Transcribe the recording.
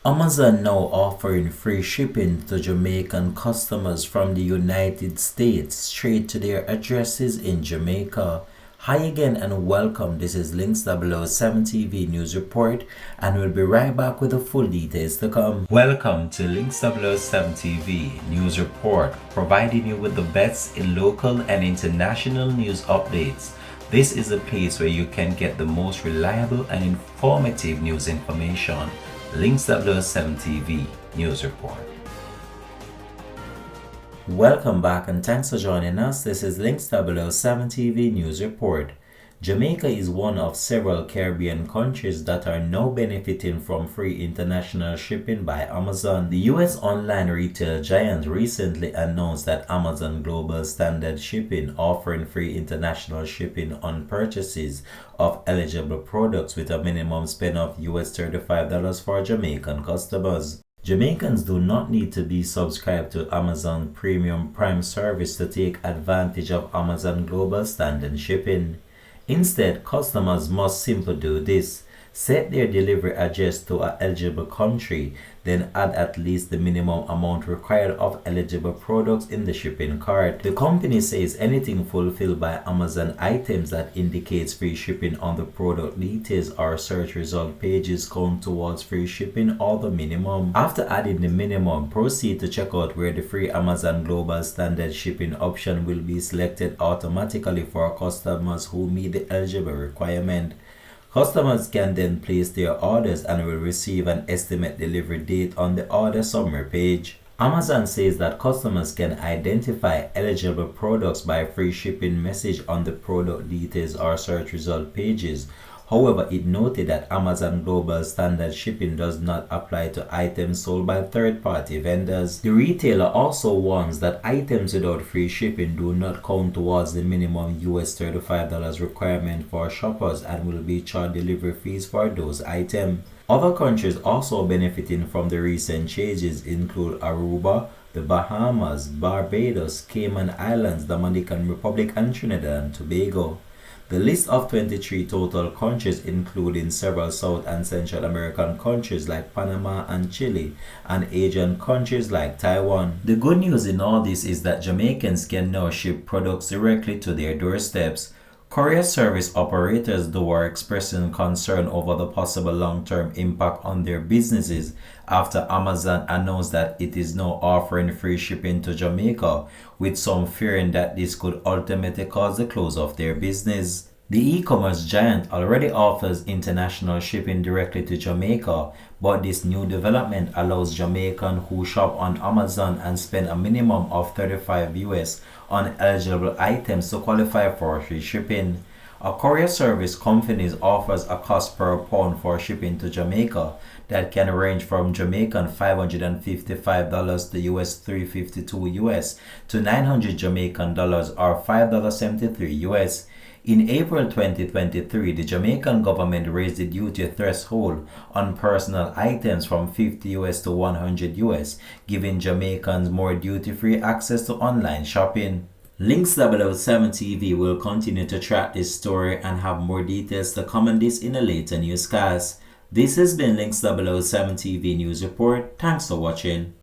Amazon now offering free shipping to Jamaican customers from the United States straight to their addresses in Jamaica. Hi again and welcome. This is Links 007 TV News Report, and we'll be right back with the full details to come. Welcome to Links 007 TV News Report, providing you with the best in local and international news updates. This is a place where you can get the most reliable and informative news information. Links 007 TV News Report. Welcome back and thanks for joining us. This is Links 007 TV News Report. Jamaica is one of several Caribbean countries that are now benefiting from free international shipping by Amazon. The US online retail giant recently announced that Amazon Global Standard Shipping offering free international shipping on purchases of eligible products with a minimum spend of US $35 for Jamaican customers. Jamaicans do not need to be subscribed to Amazon Premium Prime service to take advantage of Amazon Global Standard Shipping. Instead, customers must simply do this: set their delivery address to an eligible country, then add at least the minimum amount required of eligible products in the shipping cart. The company says anything fulfilled by Amazon items that indicates free shipping on the product details or search result pages count towards free shipping or the minimum. After adding the minimum, proceed to check out where the free Amazon Global Standard Shipping option will be selected automatically for customers who meet the eligible requirement. Customers can then place their orders and will receive an estimate delivery date on the order summary page. Amazon says that customers can identify eligible products by free shipping message on the product details or search result pages. However, it noted that Amazon Global Standard Shipping does not apply to items sold by third-party vendors. The retailer also warns that items without free shipping do not count towards the minimum US $35 requirement for shoppers and will be charged delivery fees for those items. Other countries also benefiting from the recent changes include Aruba, the Bahamas, Barbados, Cayman Islands, Dominican Republic, and Trinidad and Tobago. The list of 23 total countries, including several South and Central American countries like Panama and Chile, and Asian countries like Taiwan. The good news in all this is that Jamaicans can now ship products directly to their doorsteps. Courier service operators, though, are expressing concern over the possible long-term impact on their businesses after Amazon announced that it is now offering free shipping to Jamaica, with some fearing that this could ultimately cause the close of their business. The e-commerce giant already offers international shipping directly to Jamaica, but this new development allows Jamaicans who shop on Amazon and spend a minimum of $35 US on eligible items to qualify for free shipping. A courier service company offers a cost per pound for shipping to Jamaica that can range from Jamaican $555 to US $352 US to 900 Jamaican dollars or $5.73 US. In April 2023, the Jamaican government raised the duty threshold on personal items from 50 US to 100 US, giving Jamaicans more duty-free access to online shopping. Links 007 TV will continue to track this story and have more details to come on this in a later newscast. This has been Links 007 TV News Report. Thanks for watching.